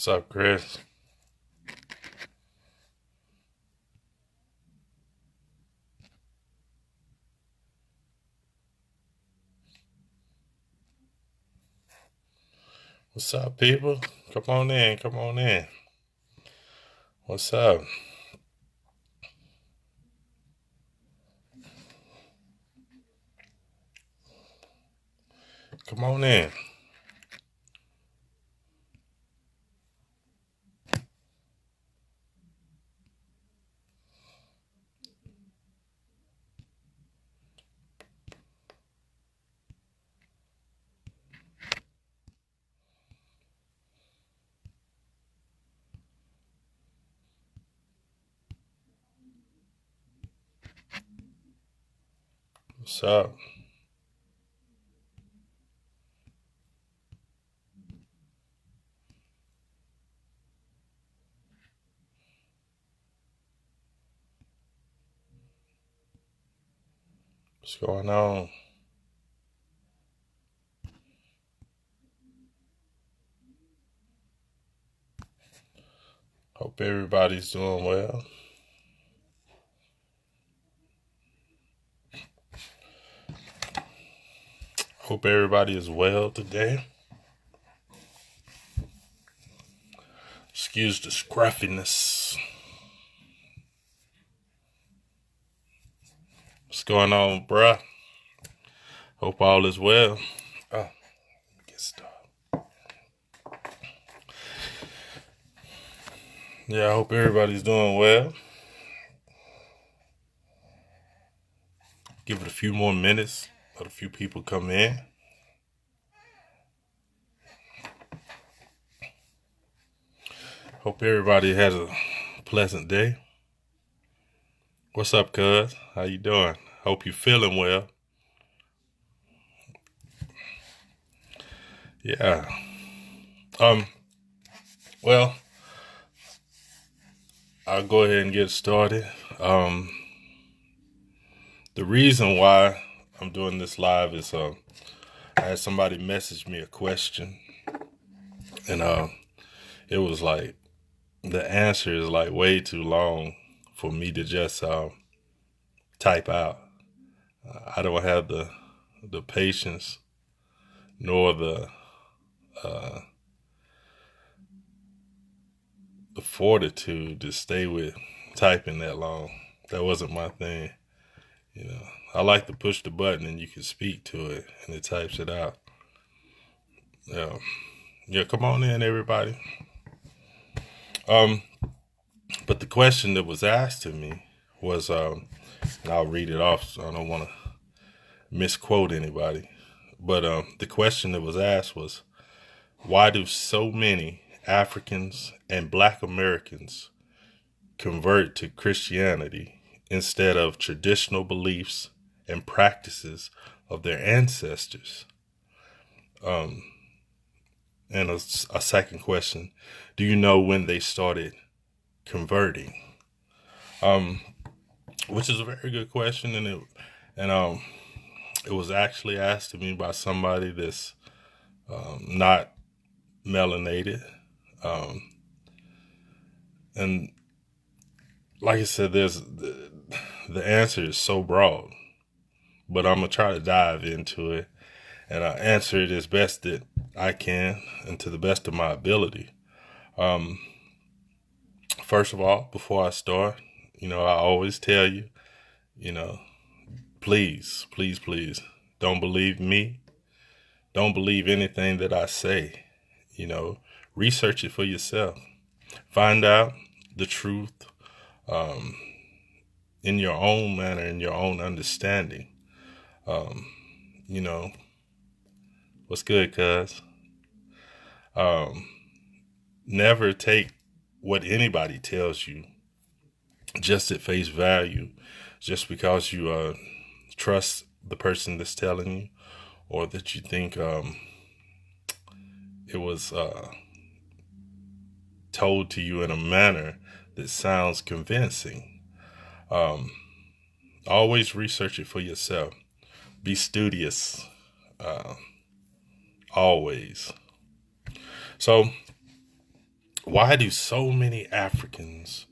What's up, Chris? What's up, people? Come on in, come on in. What's up? Come on in. What's up? What's going on? Hope everybody's doing well. Hope everybody is well today. Excuse the scruffiness. What's going on, bruh? Hope all is well. Oh, get started. Yeah, I hope everybody's doing well. Give it a few more minutes. Let a few people come in. Hope everybody has a pleasant day. What's up, cuz? How you doing? Hope you feeling well. Yeah. Um, well, I'll go ahead and get started. The reason why I'm doing this live is I had somebody message me a question, and it was like the answer is like way too long for me to just type out. I don't have the patience nor uh, the fortitude to stay with typing that long. That wasn't my thing. You know, I like to push the button and you can speak to it and it types it out. Yeah, yeah. Come on in, everybody. Um, but the question that was asked to me was, and I'll read it off, so I don't want to misquote anybody. But the question that was asked was, why do so many Africans and Black Americans convert to Christianity instead of traditional beliefs and practices of their ancestors? Um, and a second question, do you know when they started converting? Um, which is a very good question, and it was actually asked to me by somebody that's not melanated, um, and like I said, the answer is so broad, but I'm gonna try to dive into it and I answer it as best that I can and to the best of my ability. Um, First of all, before I start, I always tell you, you know, please, please, please, don't believe me. Don't believe anything that I say. You know, research it for yourself. Find out the truth um, in your own manner, in your own understanding. Um, you know, what's good, cuz? Um, Never take what anybody tells you just at face value, just because you trust the person that's telling you, or that you think it was told to you in a manner that sounds convincing. Um, Always research it for yourself. Be studious. Uh, Always. So why do so many Africans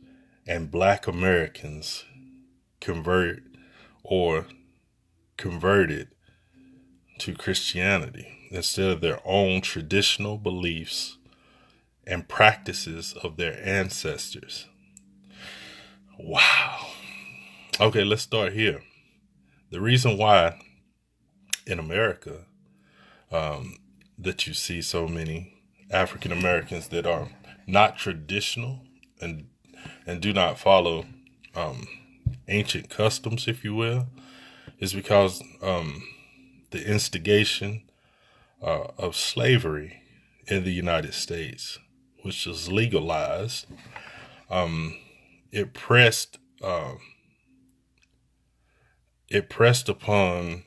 and Black Americans convert or converted to Christianity instead of their own traditional beliefs and practices of their ancestors? Wow. Okay, let's start here. The reason why in America that you see so many African Americans that are not traditional and do not follow ancient customs, if you will, is because the instigation of slavery in the United States, which was legalized, it pressed upon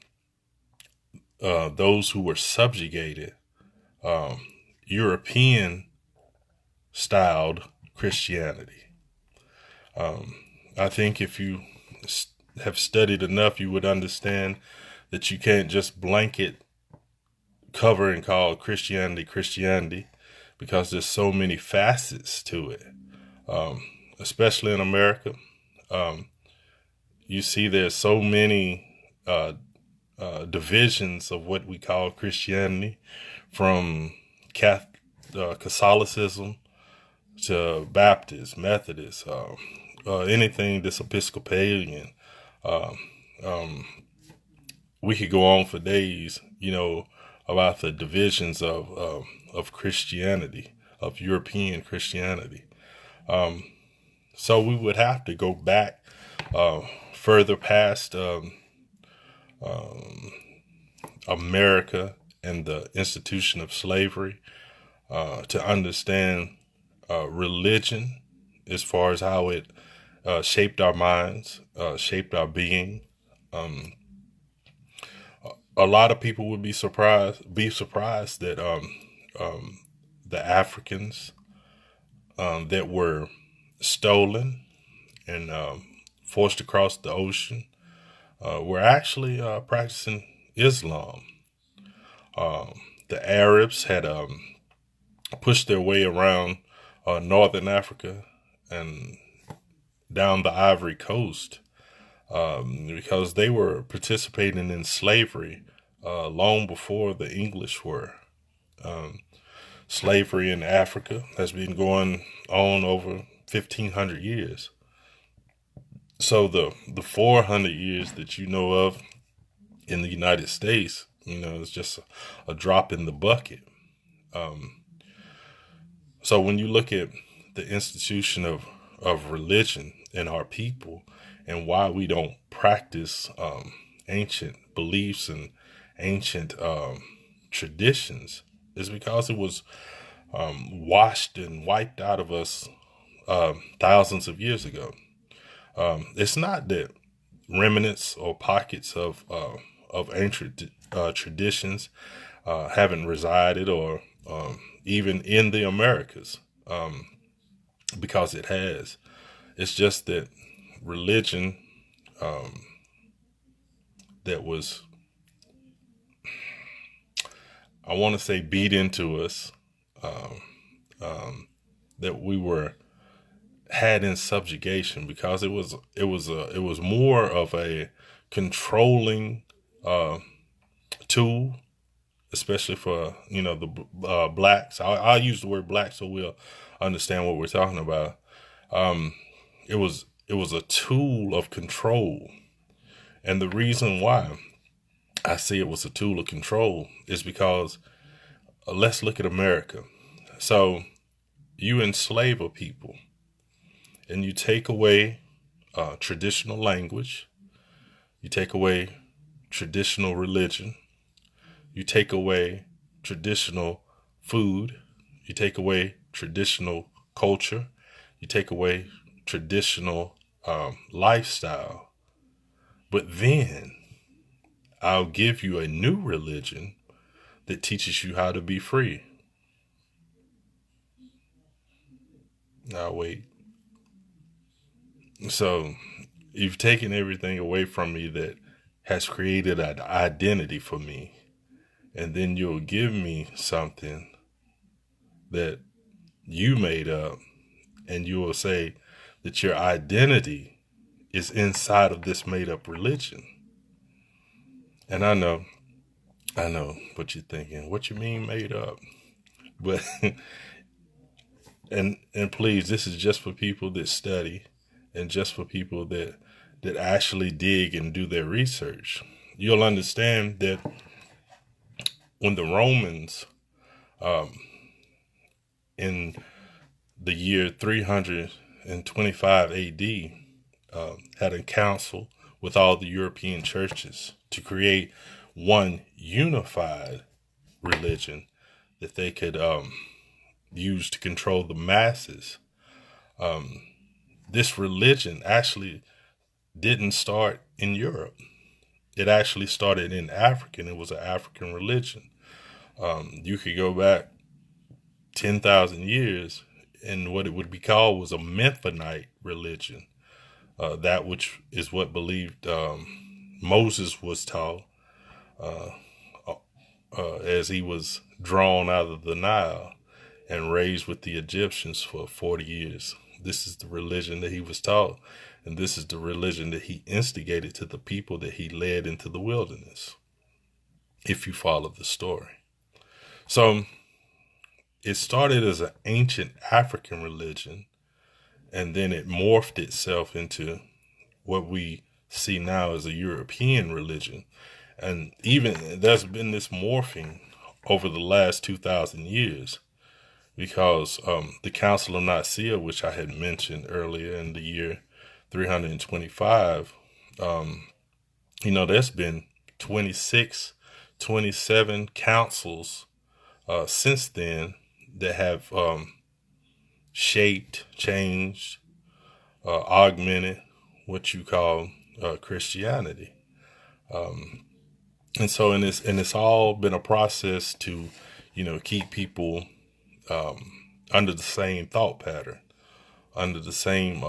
those who were subjugated European styled Christianity. I think if you have studied enough, you would understand that you can't just blanket cover and call Christianity, because there's so many facets to it, especially in America. You see there's so many divisions of what we call Christianity, from Catholicism to Baptist, Methodist, anything that's Episcopalian. We could go on for days, about the divisions of Christianity, of European Christianity. So we would have to go back further past America and the institution of slavery to understand religion, as far as how it shaped our minds, shaped our being. A lot of people would be surprised that the Africans that were stolen and forced across the ocean were actually practicing Islam. The Arabs had pushed their way around northern Africa and down the Ivory Coast because they were participating in slavery long before the English were. Slavery in Africa has been going on over 1,500 years. So the 400 years that you know of in the United States, is just a drop in the bucket. So when you look at the institution of religion in our people and why we don't practice ancient beliefs and ancient traditions, is because it was washed and wiped out of us thousands of years ago. It's not that remnants or pockets of ancient traditions haven't resided or even in the Americas, because it has. It's just that religion that was, I want to say, beat into us, that we had in subjugation, because it was more of a controlling tool, especially for the blacks. I'll use the word black so we'll understand what we're talking about. It was a tool of control, and the reason why I say it was a tool of control is because let's look at America. So you enslave a people, and you take away traditional language, you take away traditional religion, you take away traditional food, you take away traditional culture, you take away traditional lifestyle. But then I'll give you a new religion that teaches you how to be free. Now wait. So you've taken everything away from me that has created an identity for me, and then you'll give me something that you made up, and you will say that your identity is inside of this made up religion. And I know what you're thinking. What you mean made up? But and please, this is just for people that study, and just for people that actually dig and do their research. You'll understand that when the Romans, in the year 325 AD, had a council with all the European churches to create one unified religion that they could use to control the masses. This religion actually didn't start in Europe. It actually started in Africa, and it was an African religion. You could go back 10,000 years, and what it would be called was a Memphonite religion. That which is what believed Moses was taught as he was drawn out of the Nile and raised with the Egyptians for 40 years. This is the religion that he was taught, and this is the religion that he instigated to the people that he led into the wilderness, if you follow the story. So it started as an ancient African religion, and then it morphed itself into what we see now as a European religion. And even there's been this morphing over the last 2,000 years, because the Council of Nicaea, which I had mentioned earlier in the year 325, there's been 26, 27 councils since then that have shaped, changed, augmented what you call Christianity. And so, it's all been a process to, keep people under the same thought pattern, under the same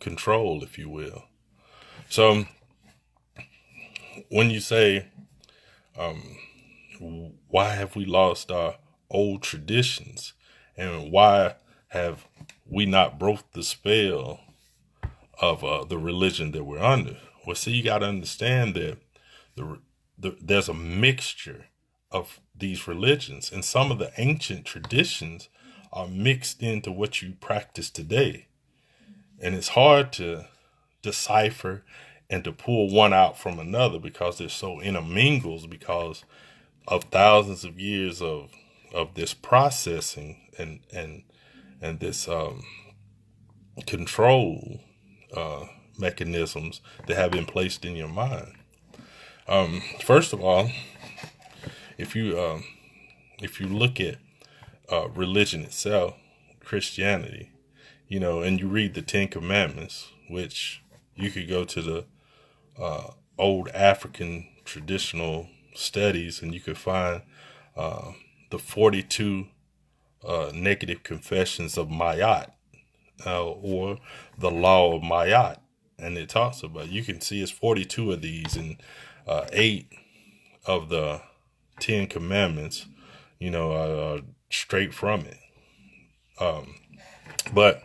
control, if you will. So when you say, why have we lost our old traditions, and why have we not broke the spell of the religion that we're under? Well, see, you got to understand that there's a mixture of these religions, and some of the ancient traditions are mixed into what you practice today. And it's hard to decipher and to pull one out from another, because they're so intermingled, because of thousands of years of this processing and this control mechanisms that have been placed in your mind. First of all, if you look at religion itself, Christianity, and you read the Ten Commandments, which you could go to the old African traditional studies, and you could find the 42 negative confessions of Mayat, or the law of Mayat. And it talks about, you can see it's 42 of these, and 8 of the 10 commandments, are straight from it. But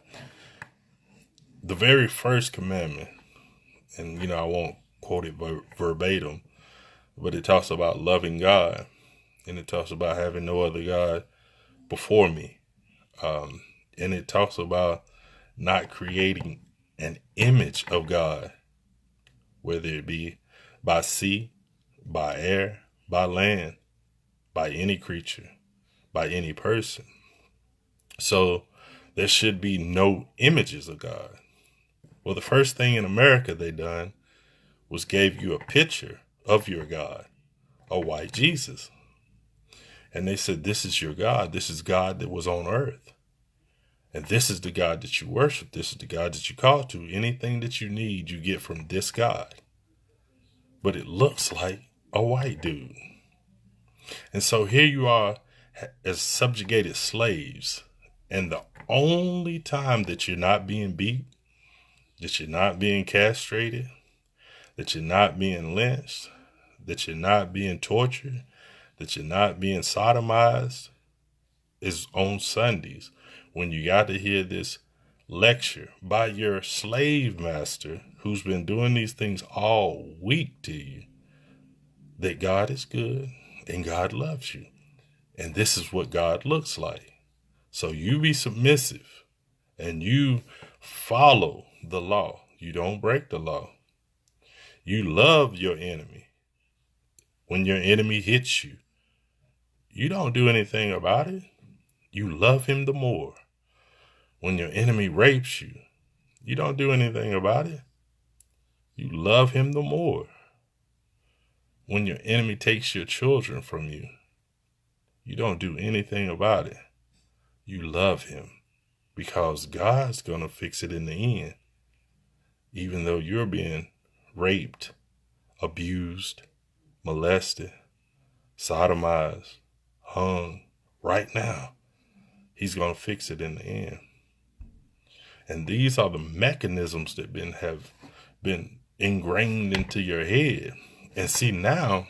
the very first commandment, and I won't quote it verbatim, but it talks about loving God, and it talks about having no other God before me. And it talks about not creating an image of God, whether it be by sea, by air, by land, by any creature, by any person. So there should be no images of God. Well, the first thing in America they done was gave you a picture of your God, a white Jesus. And they said, this is your God. This is God that was on earth. And this is the God that you worship. This is the God that you call to. Anything that you need, you get from this God. But it looks like a white dude. And so here you are as subjugated slaves. And the only time that you're not being beat, that you're not being castrated, that you're not being lynched, that you're not being tortured, that you're not being sodomized, is on Sundays when you got to hear this lecture by your slave master who's been doing these things all week to you, that God is good and God loves you. And this is what God looks like. So you be submissive and you follow the law. You don't break the law. You love your enemy. When your enemy hits you, you don't do anything about it. You love him the more. When your enemy rapes you, you don't do anything about it. You love him the more. When your enemy takes your children from you, you don't do anything about it. You love him because God's going to fix it in the end. Even though you're being raped, abused, molested, sodomized, hung right now, he's going to fix it in the end. And these are the mechanisms that have been ingrained into your head. And see, now,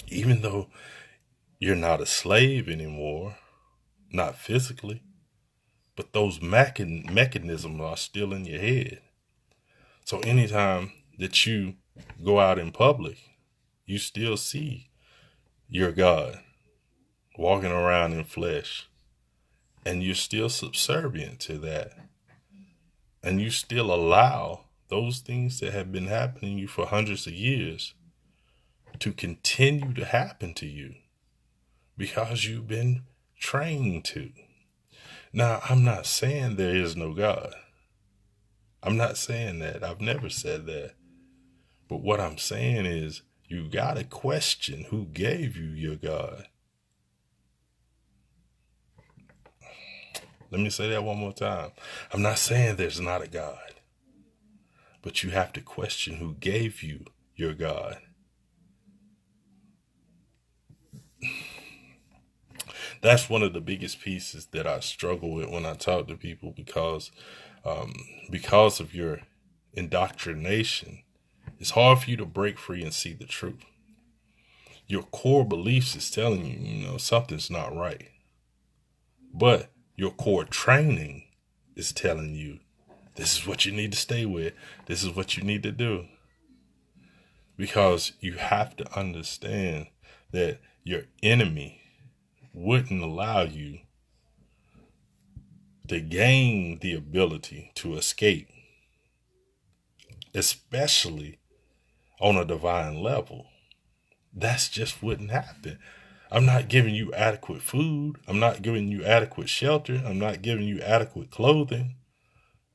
even though you're not a slave anymore, not physically, but those mechanisms are still in your head. So anytime that you go out in public, you still see your God walking around in flesh, and you're still subservient to that. And you still allow those things that have been happening to you for hundreds of years to continue to happen to you because you've been trained to. Now, I'm not saying there is no God. I'm not saying that. I've never said that. But what I'm saying is you got to question who gave you your God. Let me say that one more time. I'm not saying there's not a God, but you have to question who gave you your God. That's one of the biggest pieces that I struggle with when I talk to people because of your indoctrination, it's hard for you to break free and see the truth. Your core beliefs is telling you, something's not right. But your core training is telling you, this is what you need to stay with. This is what you need to do. Because you have to understand that your enemy wouldn't allow you to gain the ability to escape, especially on a divine level. That's just wouldn't happen. I'm not giving you adequate food. I'm not giving you adequate shelter. I'm not giving you adequate clothing.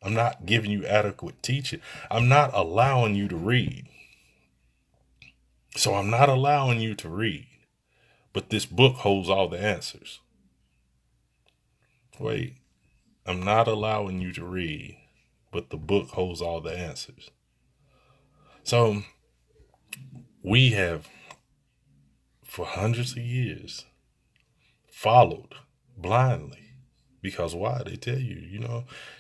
I'm not giving you adequate teaching. I'm not allowing you to read. So I'm not allowing you to read. But this book holds all the answers. Wait, I'm not allowing you to read, but the book holds all the answers. So we have, for hundreds of years, followed blindly. Because why? They tell you,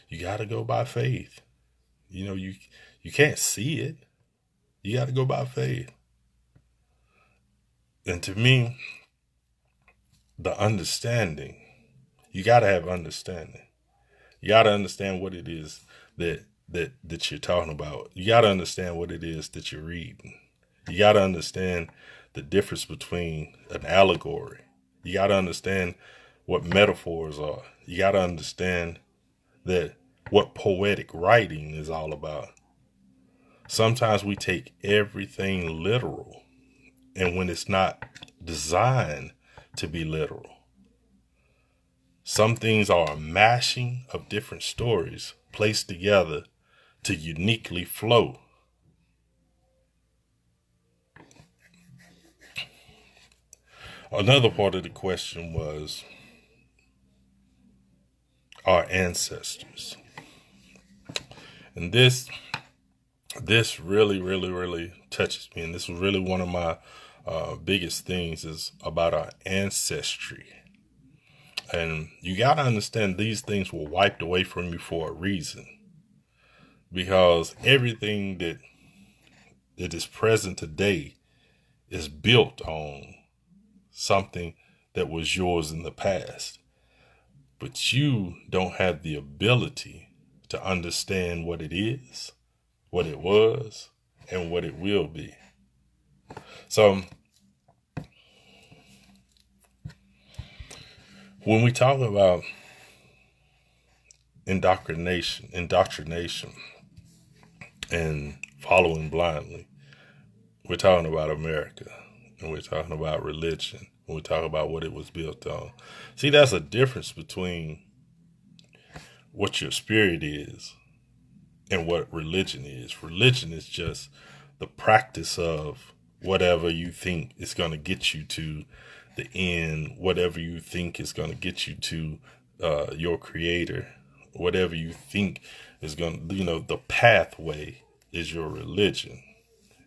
you got to go by faith. You can't see it. You got to go by faith. And to me, the understanding, you got to have understanding. You got to understand what it is that you're talking about. You got to understand what it is that you're reading. You got to understand the difference between an allegory. You got to understand what metaphors are. You got to understand that what poetic writing is all about. Sometimes we take everything literal, and when it's not designed to be literal. Some things are a mashing of different stories placed together to uniquely flow. Another part of the question was our ancestors. And this really, really, really touches me. And this was really one of my biggest things is about our ancestry. And you got to understand these things were wiped away from you for a reason. Because everything that is present today is built on something that was yours in the past. but you don't have the ability to understand what it is, what it was, and what it will be. So when we talk about indoctrination and following blindly, we're talking about America, and we're talking about religion, and we talk about what it was built on. See, that's a difference between what your spirit is and what religion is. Religion is just the practice of whatever you think is going to get you to the end, whatever you think is going to get you to your creator, whatever you think is going to, the pathway is your religion.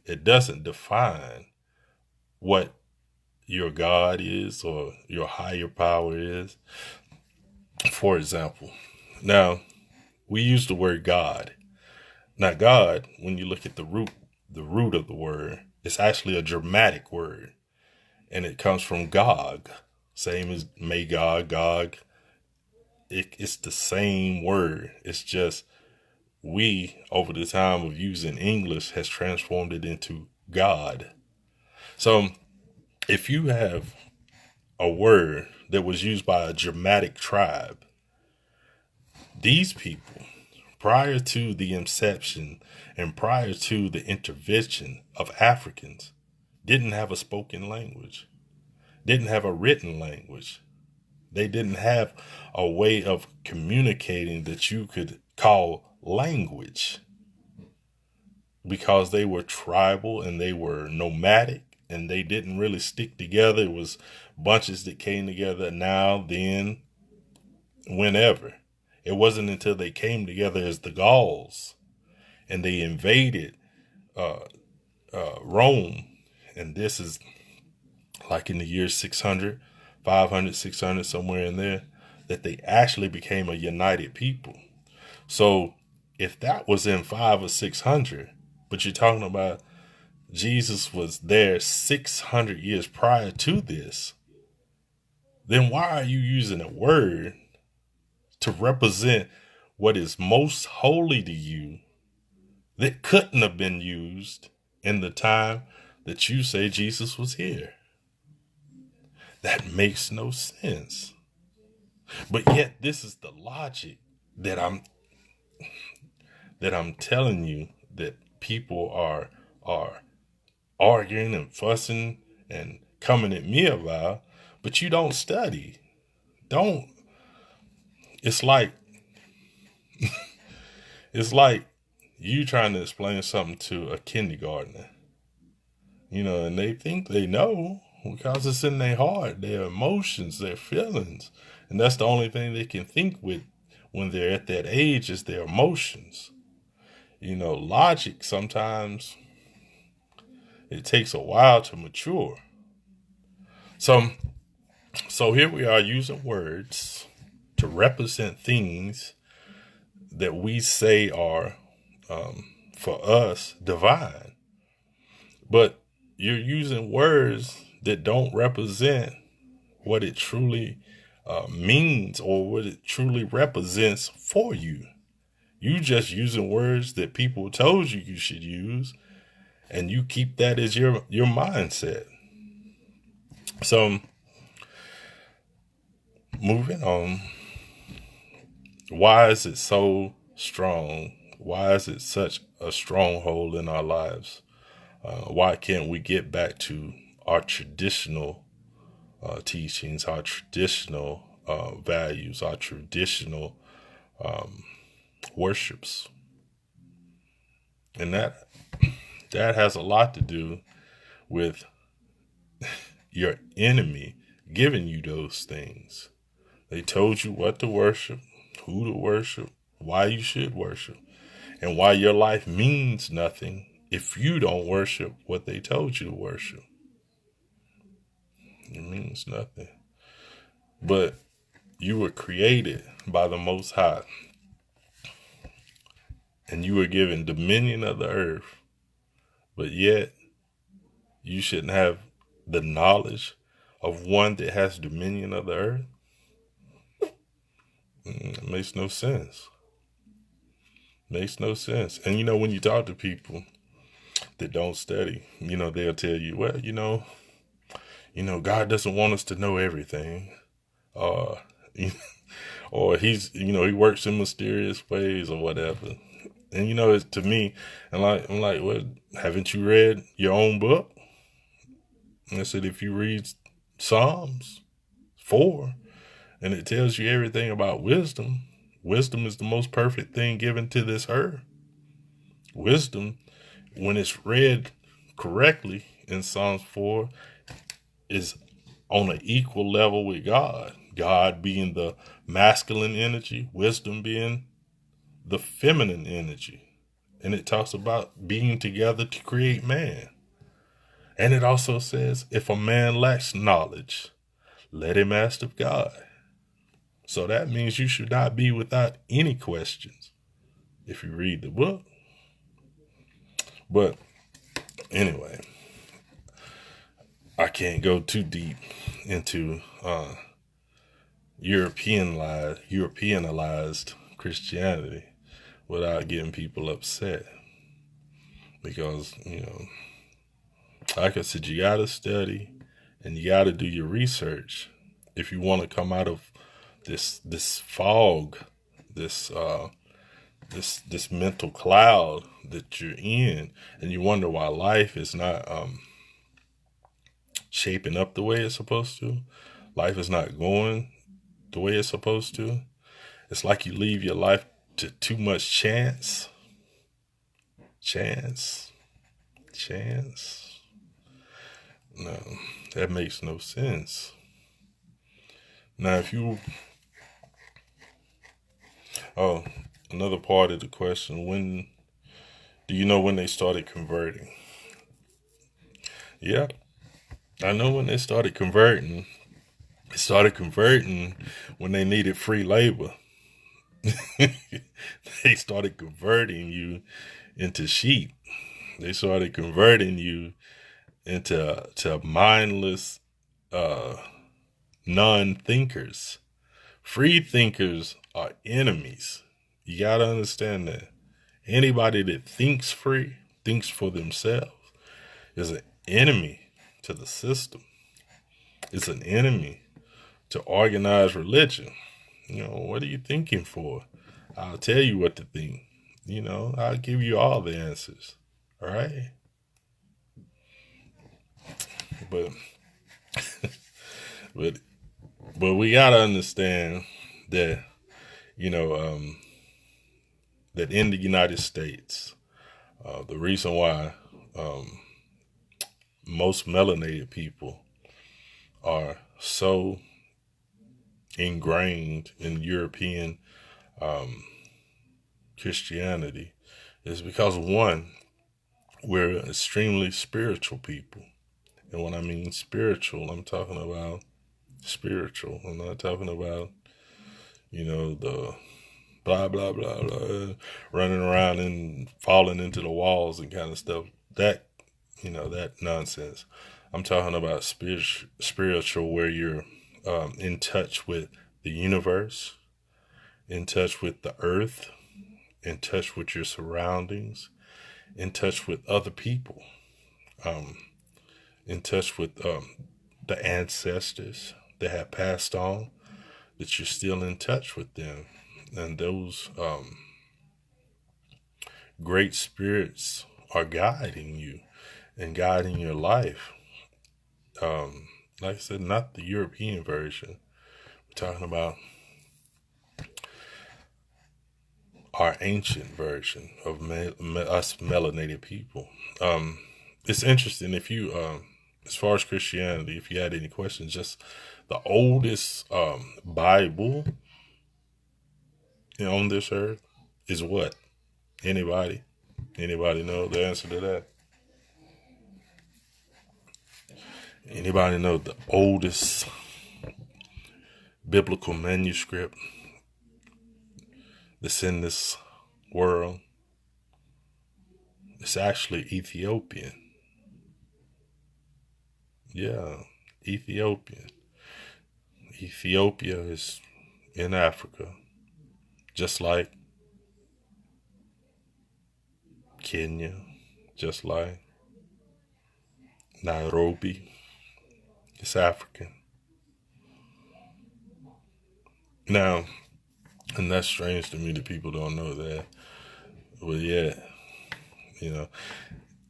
It doesn't define what your God is or your higher power is. For example, now we use the word God. Now, God, when you look at the root of the word, it's actually a Germanic word, and it comes from Gog, same as Magog, Gog. It's the same word. It's just we, over the time of using English, has transformed it into God. So if you have a word that was used by a Germanic tribe, these people, prior to the inception and prior to the intervention of Africans, didn't have a spoken language, didn't have a written language. They didn't have a way of communicating that you could call language, because they were tribal and they were nomadic and they didn't really stick together. It was bunches that came together now, then, whenever. It wasn't until they came together as the Gauls and they invaded Rome. And this is like in the year 600, 500, 600, somewhere in there, that they actually became a united people. So if that was in 5 or 600, but you're talking about Jesus was there 600 years prior to this, then why are you using a word to represent what is most holy to you that couldn't have been used in the time that you say Jesus was here? That makes no sense. But yet this is the logic that I'm telling you that people are arguing and fussing and coming at me about, but you don't study. It's like you trying to explain something to a kindergartner, and they think they know because it's in their heart, their emotions, their feelings. And that's the only thing they can think with when they're at that age, is their emotions. Logic, sometimes it takes a while to mature. So here we are using words to represent things that we say are, for us, divine. But you're using words that don't represent what it truly means or what it truly represents for you. You just using words that people told you should use, and you keep that as your mindset. So moving on, why is it so strong? Why is it such a stronghold in our lives? Why can't we get back to our traditional teachings, our traditional values, our traditional worships? And that has a lot to do with your enemy giving you those things. They told you what to worship, who to worship, why you should worship, and why your life means nothing if you don't worship what they told you to worship. It means nothing. But you were created by the Most High, and you were given dominion of the earth, but yet you shouldn't have the knowledge of one that has dominion of the earth. It makes no sense. Makes no sense. And when you talk to people that don't study, they'll tell you, well, God doesn't want us to know everything. Uh, or he works in mysterious ways or whatever. And it's to me, and I'm like, well, haven't you read your own book? And I said, if you read Psalms 4, and it tells you everything about wisdom, wisdom is the most perfect thing given to this earth. Wisdom, when it's read correctly in Psalms 4, is on an equal level with God. God being the masculine energy, wisdom being the feminine energy. And it talks about being together to create man. And it also says, if a man lacks knowledge, let him ask of God. So that means you should not be without any questions if you read the book. But anyway, I can't go too deep into Europeanized Christianity without getting people upset. Because, like I said, you got to study and you got to do your research if you want to come out of this fog, this this mental cloud that you're in, and you wonder why life is not shaping up the way it's supposed to. Life is not going the way it's supposed to. It's like you leave your life to too much chance. Chance. No, that makes no sense. Now, oh, another part of the question, when do you know when they started converting? Yeah, I know when they started converting. They started converting when they needed free labor. They started converting you into sheep. They started converting you into mindless uh, non-thinkers. Free thinkers are enemies. You gotta understand that. Anybody that thinks free, thinks for themselves, is an enemy to the system. It's an enemy to organized religion. What are you thinking for? I'll tell you what to think. I'll give you all the answers. All right? But but but we gotta understand that you know that in the United States, the reason why most melanated people are so ingrained in European Christianity is because, one, we're extremely spiritual people. And when I mean spiritual, I'm talking about spiritual. I'm not talking about, the blah, blah, blah, blah, running around and falling into the walls and kind of stuff. That nonsense. I'm talking about spiritual where you're in touch with the universe, in touch with the earth, in touch with your surroundings, in touch with other people, um, in touch with the ancestors that have passed on, that you're still in touch with them. And those great spirits are guiding you and guiding your life. Like I said, not the European version. We're talking about our ancient version of us melanated people. It's interesting if you, as far as Christianity, if you had any questions, just the oldest Bible on this earth is what? Anybody? Anybody know the answer to that? Anybody know the oldest biblical manuscript that's in this world? It's actually Ethiopian. Yeah, Ethiopian. Ethiopia is in Africa. just like Kenya, just like Nairobi. It's African. Now, and that's strange to me that people don't know that. But yeah, you know,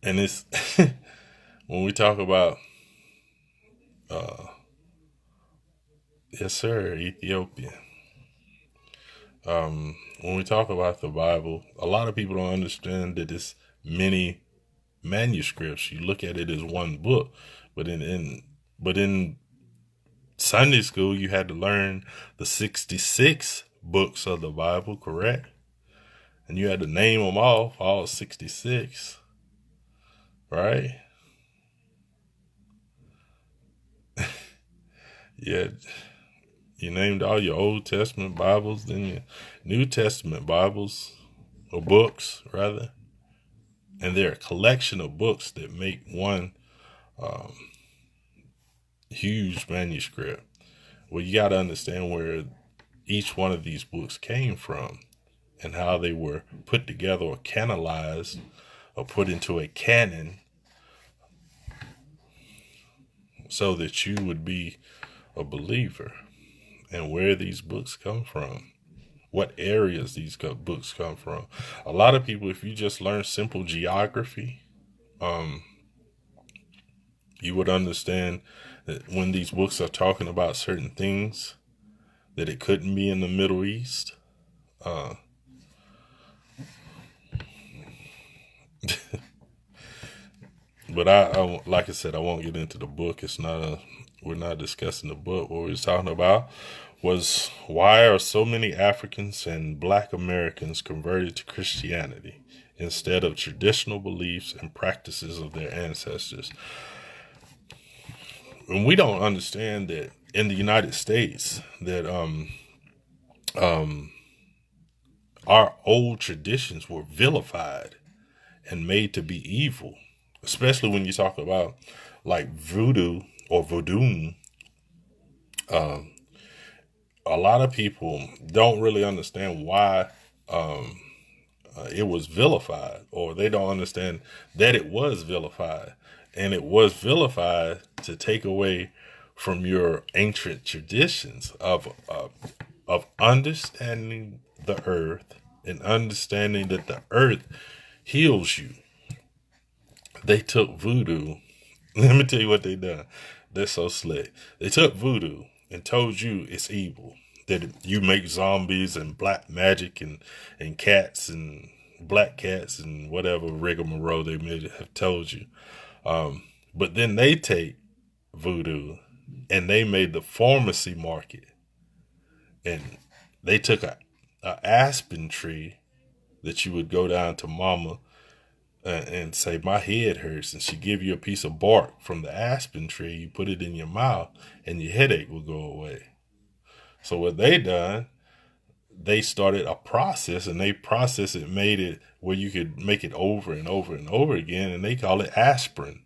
and it's when we talk about, uh, yes, sir, Ethiopia. When we talk about the Bible, a lot of people don't understand that it's many manuscripts. You look at it as one book, but in Sunday school, you had to learn the 66 books of the Bible, correct? And you had to name them off, all 66, right? Yeah, you named all your Old Testament Bibles, then your New Testament Bibles, or books, rather. And they're a collection of books that make one um, huge manuscript. Well, you got to understand where each one of these books came from and how they were put together or canonized or put into a canon so that you would be a believer, and where these books come from, what areas these books come from. A lot of people, if you just learn simple geography, um, you would understand that when these books are talking about certain things, that it couldn't be in the Middle East. Uh, but like I said, I won't get into the book. We're not discussing the book. What we was talking about was, why are so many Africans and Black Americans converted to Christianity instead of traditional beliefs and practices of their ancestors? And we don't understand that in the United States that um, our old traditions were vilified and made to be evil, especially when you talk about like voodoo or voodoo. Um, a lot of people don't really understand why um, it was vilified, or they don't understand that it was vilified. And it was vilified to take away from your ancient traditions of understanding the earth and understanding that the earth heals you. They took voodoo. Let me tell you what they done. They're so slick. They took voodoo and told you it's evil. That you make zombies and black magic and cats and black cats and whatever rigmarole they may have told you. But then they take voodoo and they made the pharmacy market. And they took a aspen tree that you would go down to mama and say, my head hurts, and she give you a piece of bark from the aspen tree. You put it in your mouth and your headache will go away. So what they done, they started a process, and they process it, made it where you could make it over and over and over again, and they call it aspirin.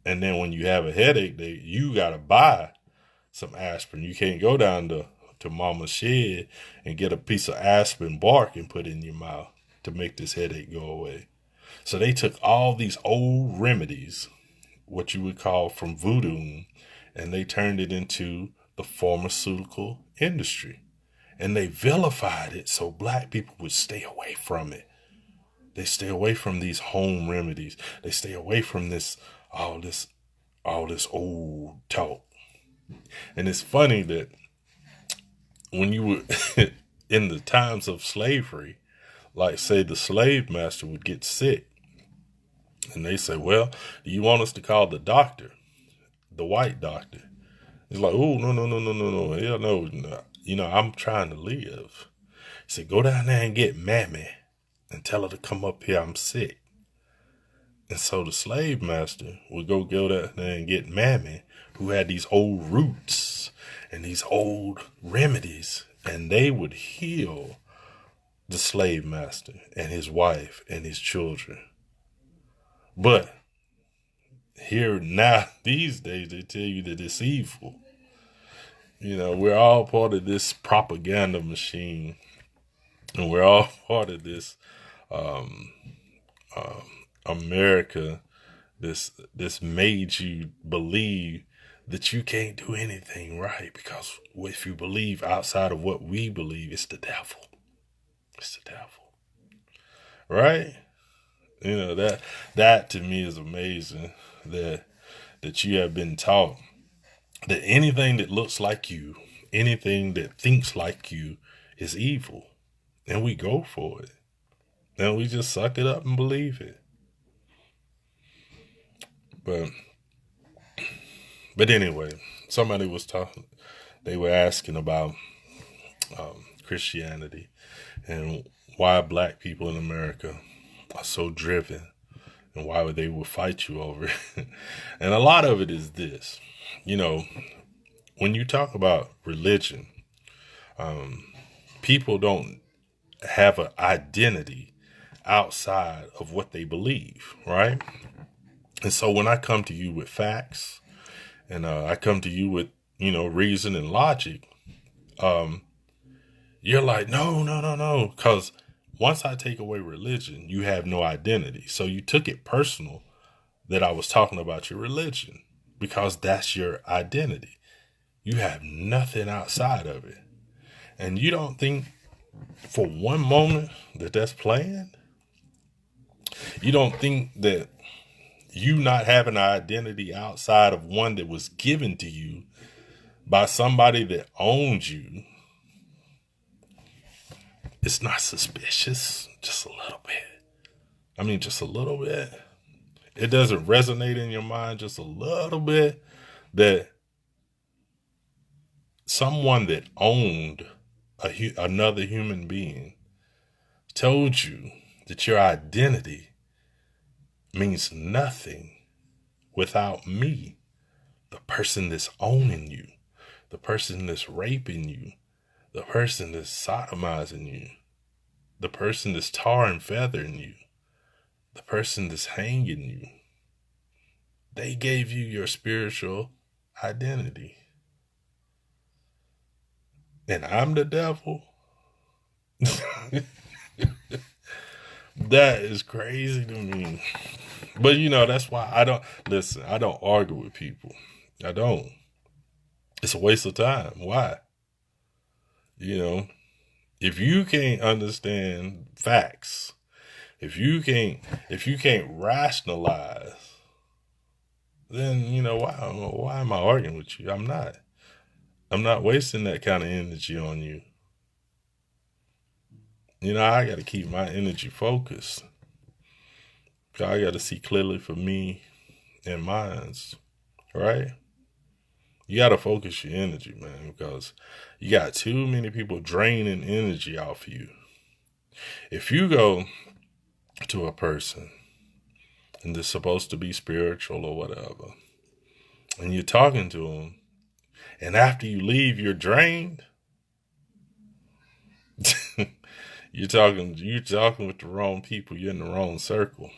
And then when you have a headache, you gotta buy some aspirin. You can't go down to mama's shed and get a piece of aspirin bark and put it in your mouth to make this headache go away. So they took all these old remedies, what you would call from voodoo, and they turned it into the pharmaceutical industry. And they vilified it so black people would stay away from it. They stay away from these home remedies. They stay away from all this old talk. And it's funny that when you were in the times of slavery, like say the slave master would get sick, and they say, well, do you want us to call the doctor, the white doctor? He's like, oh, no, no, no, no, no, no. Hell no, no. I'm trying to live. He said, go down there and get Mammy and tell her to come up here. I'm sick. And so the slave master would go down there and get Mammy, who had these old roots and these old remedies, and they would heal the slave master and his wife and his children. But here now, these days, they tell you that it's evil. We're all part of this propaganda machine And we're all part of this um, America. This made you believe that you can't do anything right, because if you believe outside of what we believe, it's the devil. It's the devil, right? You know, that to me is amazing, that you have been taught that anything that looks like you, anything that thinks like you, is evil, and we go for it, and we just suck it up and believe it. But anyway, somebody was talking. They were asking about Christianity and why black people in America are so driven, and why they will fight you over it. And a lot of it is this, you know, when you talk about religion, people don't have an identity outside of what they believe, right? And so when I come to you with facts, and I come to you with, reason and logic, you're like, no, no, no, no. Because once I take away religion, you have no identity. So you took it personal that I was talking about your religion, because that's your identity. You have nothing outside of it. And you don't think for one moment that that's planned? You don't think that you not having an identity outside of one that was given to you by somebody that owns you, it's not suspicious? Just a little bit. I mean, just a little bit. It doesn't resonate in your mind just a little bit that someone that owned another human being told you that your identity means nothing without me, the person that's owning you, the person that's raping you, the person that's sodomizing you, the person that's tar and feathering you, the person that's hanging you. They gave you your spiritual identity. And I'm the devil? That is crazy to me. But that's why I don't argue with people. I don't. It's a waste of time. Why? If you can't understand facts, if you can't rationalize, then why am I arguing with you? I'm not wasting that kind of energy on you. I got to keep my energy focused. I got to see clearly for me and mine's, right? You got to focus your energy, man, because you got too many people draining energy off you. If you go to a person and they're supposed to be spiritual or whatever, and you're talking to them, and after you leave, you're drained, you're talking with the wrong people. You're in the wrong circle.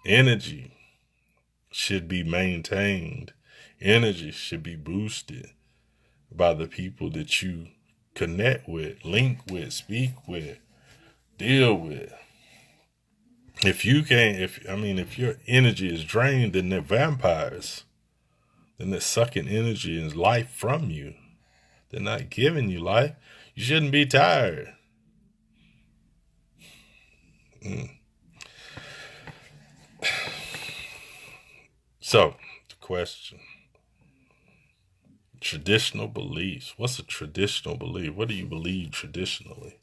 Energy should be maintained. Energy should be boosted by the people that you connect with, link with, speak with, deal with. If your energy is drained, then they're vampires. Then they're sucking energy and life from you. They're not giving you life. You shouldn't be tired. So, the question. Traditional beliefs. What's a traditional belief? What do you believe traditionally?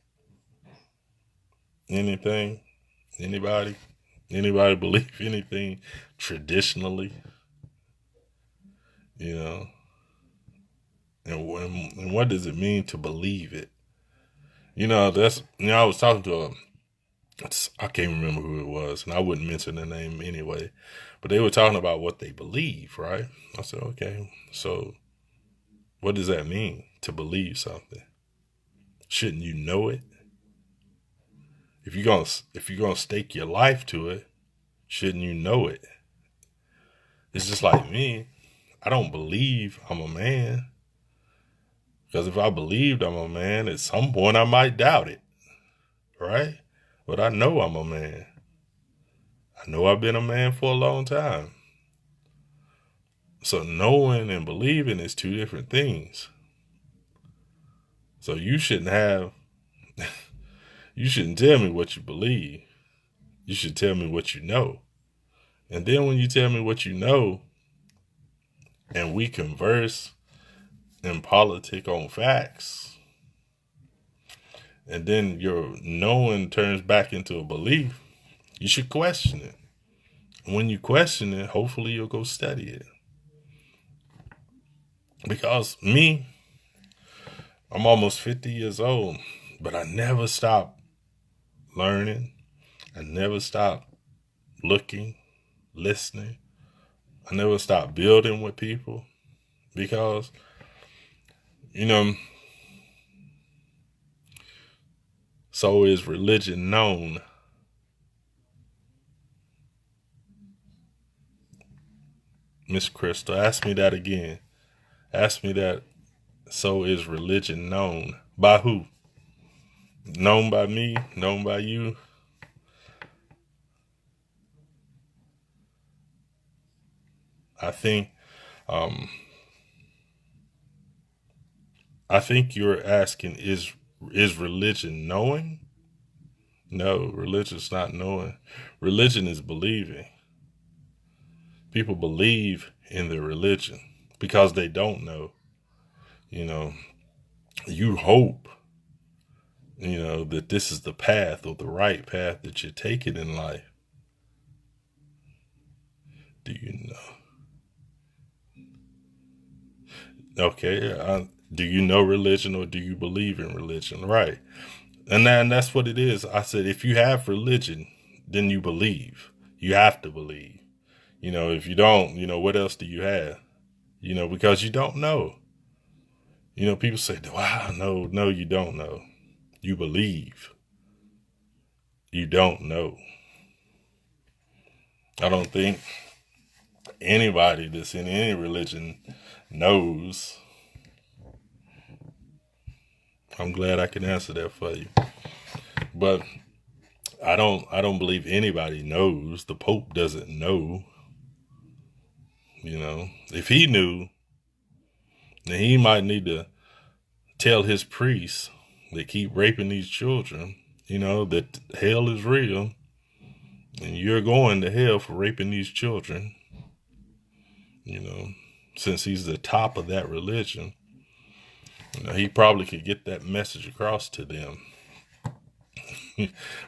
Anything? Anybody? Anybody believe anything traditionally? And what does it mean to believe it? I was talking to I can't remember who it was, and I wouldn't mention the name anyway, but they were talking about what they believe, right? I said, okay, so what does that mean to believe something? Shouldn't you know it? If you're gonna stake your life to it, shouldn't you know it? It's just like me. I don't believe I'm a man, Because if I believed I'm a man, at some point I might doubt it, right? But I know I'm a man. I know I've been a man for a long time. So knowing and believing is two different things. So you shouldn't tell me what you believe. You should tell me what you know. And then when you tell me what you know, and we converse in politic on facts, and then your knowing turns back into a belief, you should question it. And when you question it, hopefully you'll go study it. Because me, I'm almost 50 years old, but I never stopped learning. I never stopped looking, listening. I never stopped building with people because, you know, so is religion known. Miss Crystal, ask me that again. Ask me that. So is religion known. By who? Known by me? Known by you? I think um I think you're asking is religion knowing? No, religion's not knowing. Religion is believing. People believe in their religion because they don't know. You know, you hope, that this is the path or the right path that you're taking in life. Do you know? Okay, do you know religion or do you believe in religion? Right. And that's what it is. I said, if you have religion, then you believe. You have to believe. If you don't, what else do you have? Because you don't know. People say, wow, no, you don't know. You believe. You don't know. I don't think anybody that's in any religion knows. I'm glad I can answer that for you. But I don't believe anybody knows. The Pope doesn't know. If he knew, then he might need to tell his priests that keep raping these children, that hell is real and you're going to hell for raping these children, since he's the top of that religion. He probably could get that message across to them.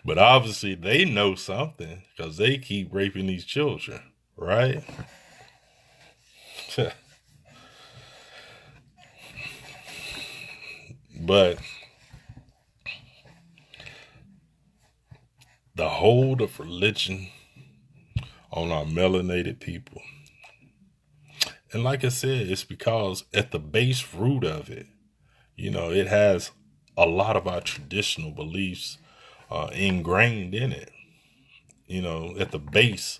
But obviously they know something because they keep raping these children, right? But the hold of religion on our melanated people, and like I said, it's because at the base root of it, it has a lot of our traditional beliefs ingrained in it. At the base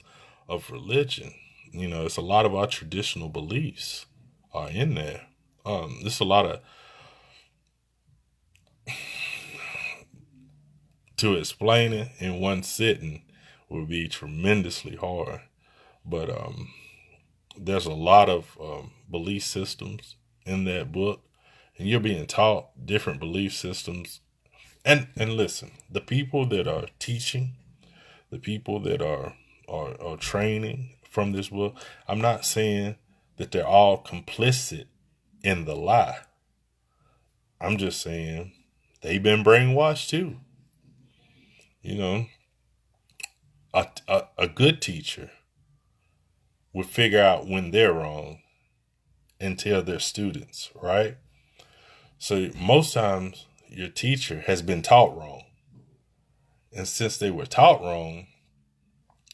of religion, it's a lot of our traditional beliefs are in there. There's a lot of to explain it in one sitting would be tremendously hard, but there's a lot of belief systems in that book, and you're being taught different belief systems. And listen, the people that are teaching, the people that are training from this book, I'm not saying that they're all complicit in the lie. I'm just saying they've been brainwashed too. A good teacher would figure out when they're wrong and tell their students, right? So most times your teacher has been taught wrong. And since they were taught wrong,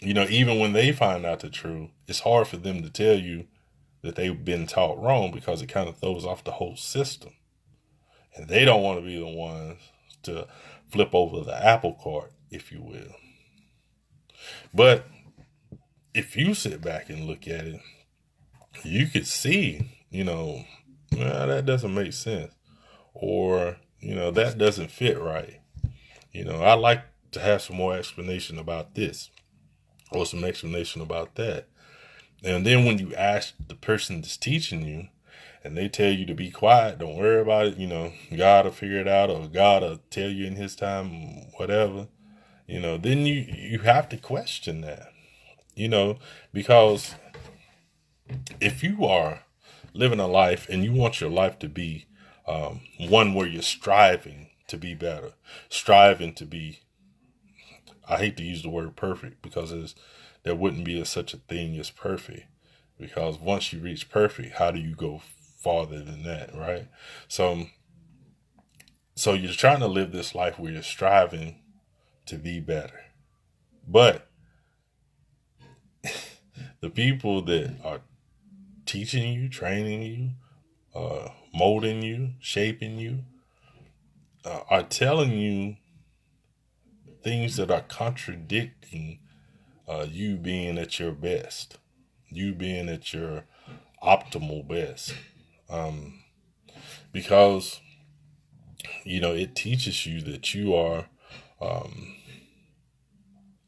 even when they find out the truth, it's hard for them to tell you that they've been taught wrong because it kind of throws off the whole system. And they don't want to be the ones to flip over the apple cart, if you will. But if you sit back and look at it, you could see, well, that doesn't make sense. or, that doesn't fit right. I like to have some more explanation about this or some explanation about that. And then when you ask the person that's teaching you and they tell you to be quiet, don't worry about it, God will figure it out, or God will tell you in his time, whatever, then you have to question that, because if you are living a life and you want your life to be one where you're striving to be better, striving to be, I hate to use the word perfect because there wouldn't be such a thing as perfect, because once you reach perfect, how do you go farther than that, right? So you're trying to live this life where you're striving to be better, but the people that are teaching you, training you, molding you, shaping you, are telling you things that are contradicting you being at your best, you being at your optimal best. Because, it teaches you that you are,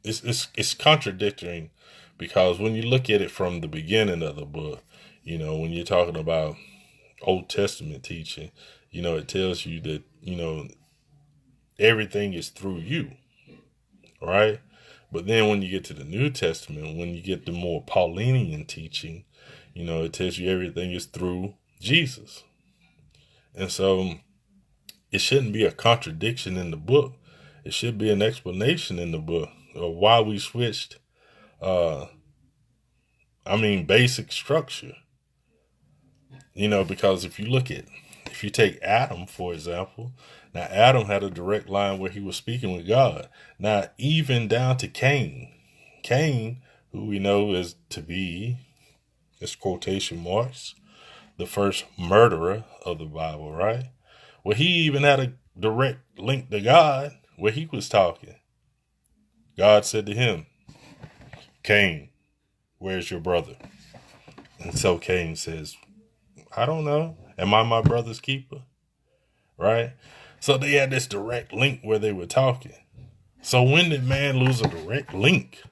it's contradicting, because when you look at it from the beginning of the book, when you're talking about Old Testament teaching, it tells you that, everything is through you, right? But then when you get to the New Testament, when you get the more Paulinian teaching, it tells you everything is through Jesus. And so it shouldn't be a contradiction in the book. It should be an explanation in the book of why we switched, basic structure. Because if you take Adam, for example, now Adam had a direct line where he was speaking with God. Now, even down to Cain, who we know is to be, it's quotation marks, the first murderer of the Bible, right? Well, he even had a direct link to God where he was talking. God said to him, Cain, where's your brother? And so Cain says, I don't know. Am I my brother's keeper? Right? So they had this direct link where they were talking. So when did man lose a direct link?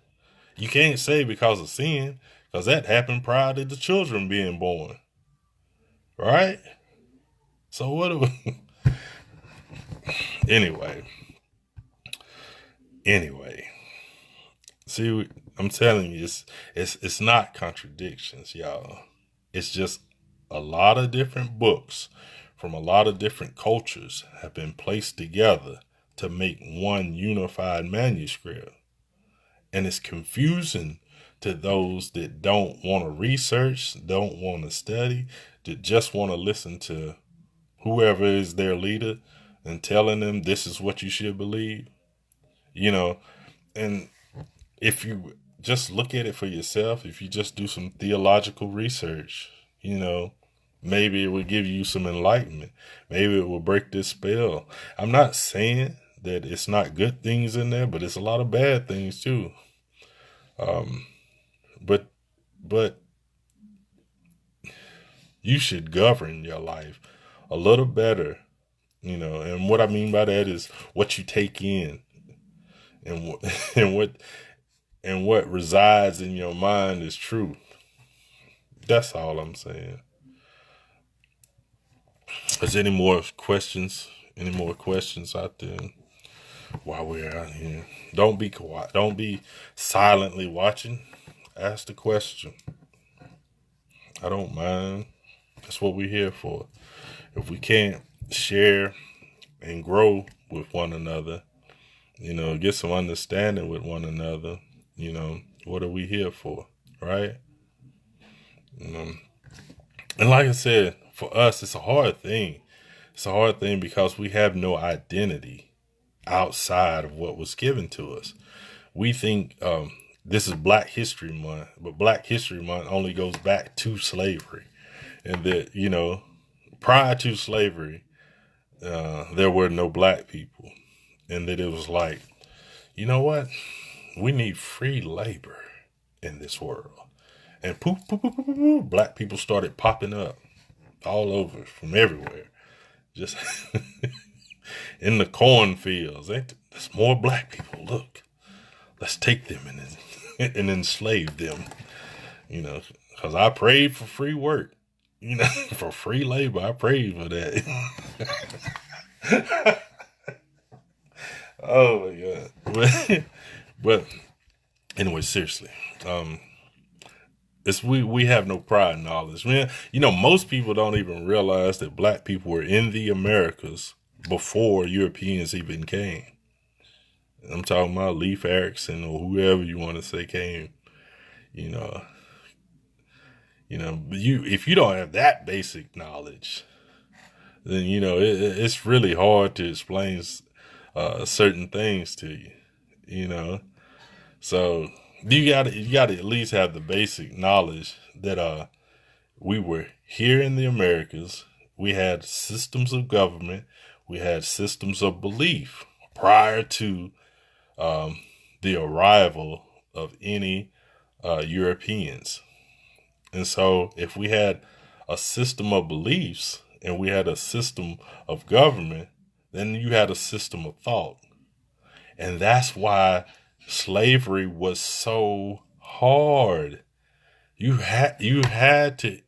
You can't say because of sin, because that happened prior to the children being born. Right? So what do we... Anyway. See, I'm telling you, it's not contradictions, y'all. It's just a lot of different books from a lot of different cultures have been placed together to make one unified manuscript. And it's confusing to those that don't want to research, don't want to study, that just want to listen to whoever is their leader and telling them this is what you should believe. And if you just look at it for yourself, if you just do some theological research, maybe it will give you some enlightenment. Maybe it will break this spell. I'm not saying that it's not good things in there, but it's a lot of bad things too. But you should govern your life a little better, and what I mean by that is what you take in and what resides in your mind is truth. That's all I'm saying. Is there any more questions? Any more questions out there while we're out here? Don't be quiet. Don't be silently watching. Ask the question. I don't mind. That's what we're here for. If we can't share and grow with one another, get some understanding with one another, what are we here for, right? And like I said, for us, it's a hard thing. It's a hard thing because we have no identity outside of what was given to us. We think this is Black History Month, but Black History Month only goes back to slavery. And that, prior to slavery, there were no black people. And that it was like, you know what? We need free labor in this world. And poof, poof, poof, poof, poof, black people started popping up all over from everywhere. just in the cornfields. There's more black people. Look, let's take them and enslave them. You know, because I prayed for free work. You know, for free labor. I prayed for that. Oh my God. But anyway, seriously. It's we have no pride in knowledge. Man, you know, most people don't even realize that black people were in the Americas before Europeans even came. I'm talking about Leif Erikson or whoever you want to say came. You know, but if you don't have that basic knowledge, then it's really hard to explain certain things to you. You know, so you gotta at least have the basic knowledge that we were here in the Americas. We had systems of government. We had systems of belief prior to the arrival of any Europeans. And so if we had a system of beliefs and we had a system of government, then you had a system of thought. And that's why slavery was so hard. You had to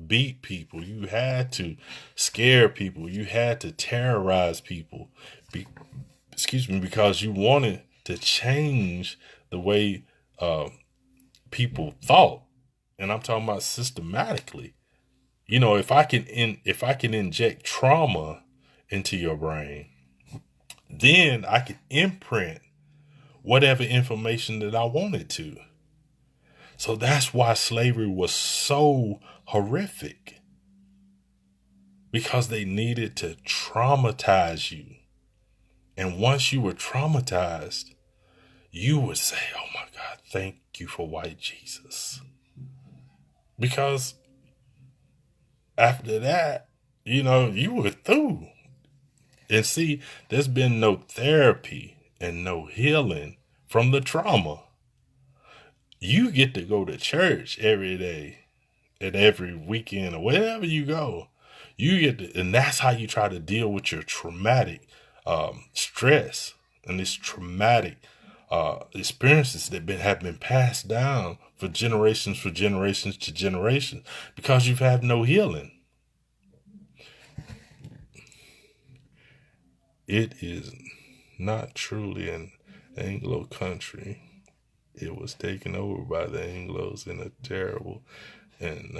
beat people. You had to scare people. You had to terrorize people. Because you wanted to change the way people thought. And I'm talking about systematically. You know, if I can inject trauma into your brain, then I can imprint whatever information that I wanted to. So that's why slavery was so horrific. Because they needed to traumatize you. And once you were traumatized, you would say, oh my God, thank you for white Jesus. Because after that, you were through. And see, there's been no therapy and no healing from the trauma. You get to go to church every day and every weekend or wherever you go. And that's how you try to deal with your traumatic stress and this traumatic experiences that have been passed down for generations to generations, because you've had no healing. It is not truly an Anglo country. It was taken over by the Anglos in a terrible, and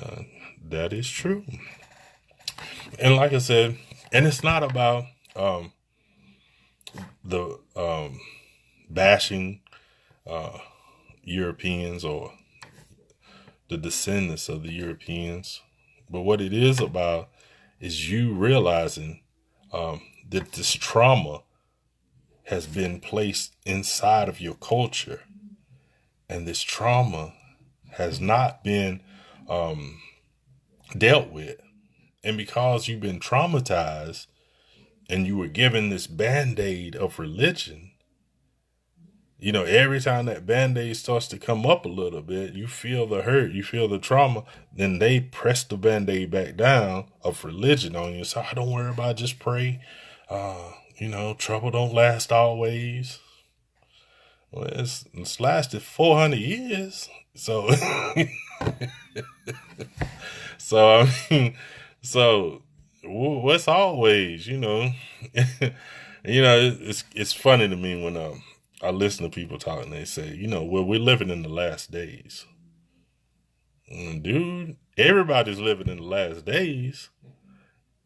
that is true. And like I said, and it's not about the bashing Europeans or the descendants of the Europeans, but what it is about is you realizing that this trauma has been placed inside of your culture, and this trauma has not been dealt with. And because you've been traumatized and you were given this band-aid of religion, every time that band-aid starts to come up a little bit, you feel the hurt, you feel the trauma, then they press the band-aid back down of religion on you. So don't worry about it, just pray. Trouble don't last always. Well, it's lasted 400 years. So, so what's always, it's funny to me when I listen to people talking. They say, well, we're living in the last days. Dude, everybody's living in the last days.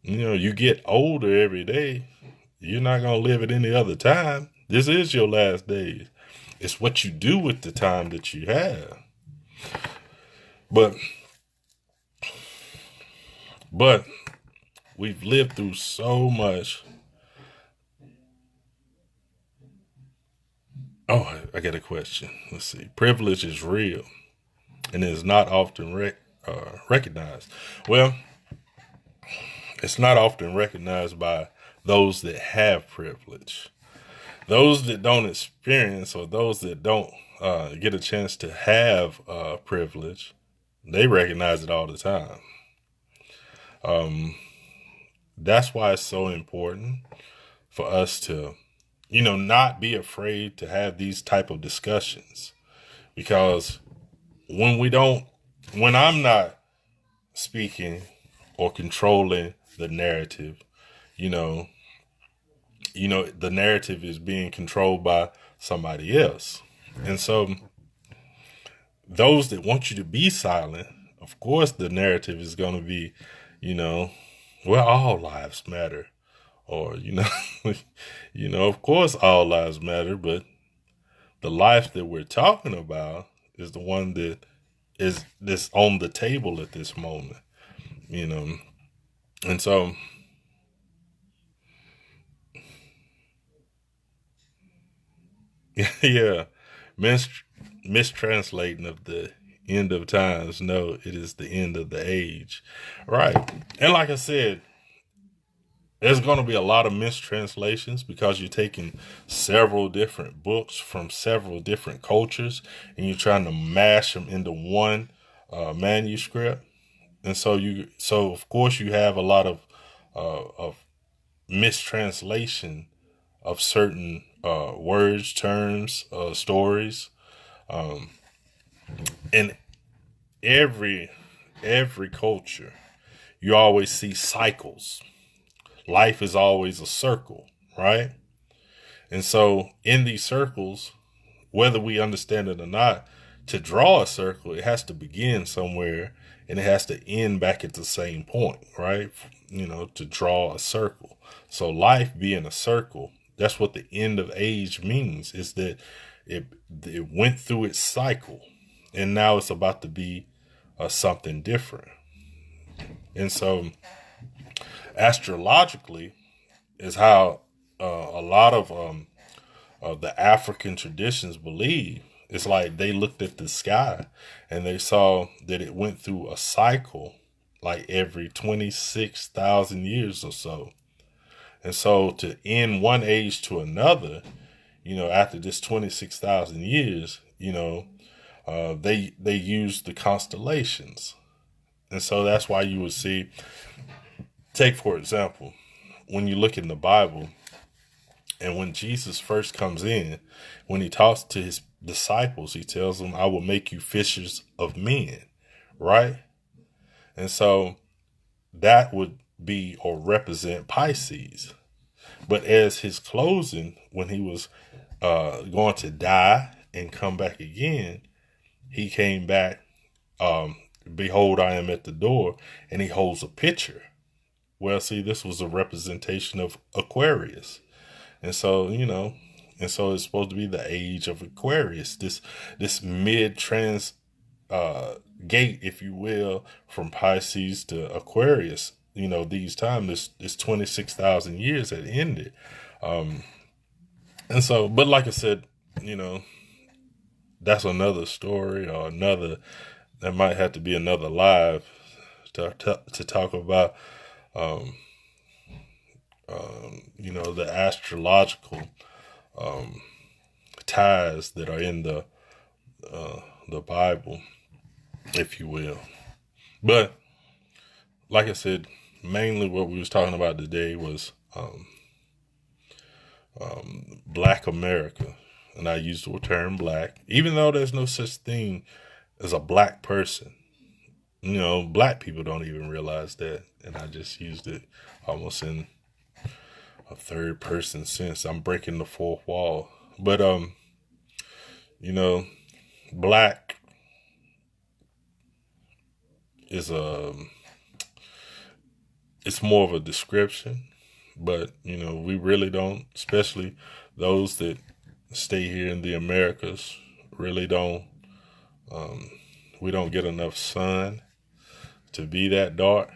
You get older every day. You're not going to live at any other time. This is your last days. It's what you do with the time that you have. But we've lived through so much. Oh, I got a question. Let's see. Privilege is real and is not often recognized. Well, it's not often recognized by those that have privilege. Those that don't experience, or those that don't get a chance to have privilege, they recognize it all the time. that's why it's so important for us to, not be afraid to have these type of discussions. Because when we don't, when I'm not speaking or controlling the narrative, you know, the narrative is being controlled by somebody else. And so those that want you to be silent, of course, the narrative is going to be, you know, well, all lives matter. Or, of course, all lives matter, but the life that we're talking about is the one that is this on the table at this moment, you know. And so, yeah, mis- mistranslating of the end of times. No, it is the end of the age. Right. And like I said, there's going to be a lot of mistranslations because you're taking several different books from several different cultures and you're trying to mash them into one manuscript. And so of course you have a lot of mistranslation of certain words, terms, stories. In every culture, you always see cycles. Life is always a circle, right? And so in these circles, whether we understand it or not, to draw a circle, it has to begin somewhere and it has to end back at the same point, right? To draw a circle. So life being a circle, that's what the end of age means, is that it went through its cycle and now it's about to be something different. And so astrologically is how a lot of the African traditions believe. It's like they looked at the sky and they saw that it went through a cycle like every 26,000 years or so. And so to end one age to another, after this 26,000 years, they used the constellations. And so that's why you would see, take for example, when you look in the Bible, and when Jesus first comes in, when he talks to his disciples, he tells them, I will make you fishers of men, right? And so that would be or represent Pisces. But as his closing, when he was going to die and come back again, he came back, behold, I am at the door, and he holds a pitcher. Well, see, this was a representation of Aquarius. And so, and so it's supposed to be the age of Aquarius, this mid trans gate, if you will, from Pisces to Aquarius. These times this 26,000 years had ended. And so, but like I said, that's another story or that might have to be another live to talk about, the astrological ties that are in the Bible, if you will. But like I said, mainly what we was talking about today was Black America, and I use the term black, even though there's no such thing as a black person. Black people don't even realize that, and I just used it almost in a third person sense. I'm breaking the fourth wall. But black is it's more of a description, but we really don't, especially those that stay here in the Americas, really don't we don't get enough sun to be that dark.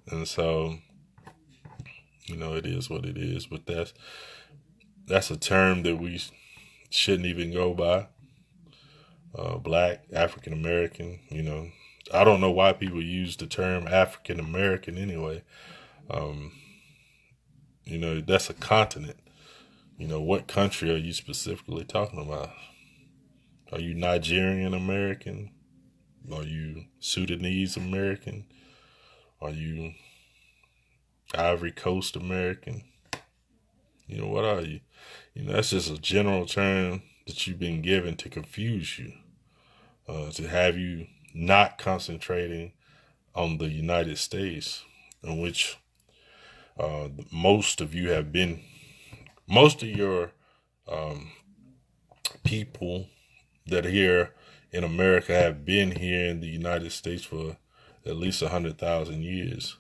And so it is what it is. But that's a term that we shouldn't even go by. Black, African American, I don't know why people use the term African American anyway. That's a continent. What country are you specifically talking about? Are you Nigerian American? Are you Sudanese American? Are you Ivory Coast American. What are you? That's just a general term that you've been given to confuse you, to have you not concentrating on the United States, in which most of you have been, most of your people that are here in America have been here in the United States for at least 100,000 years.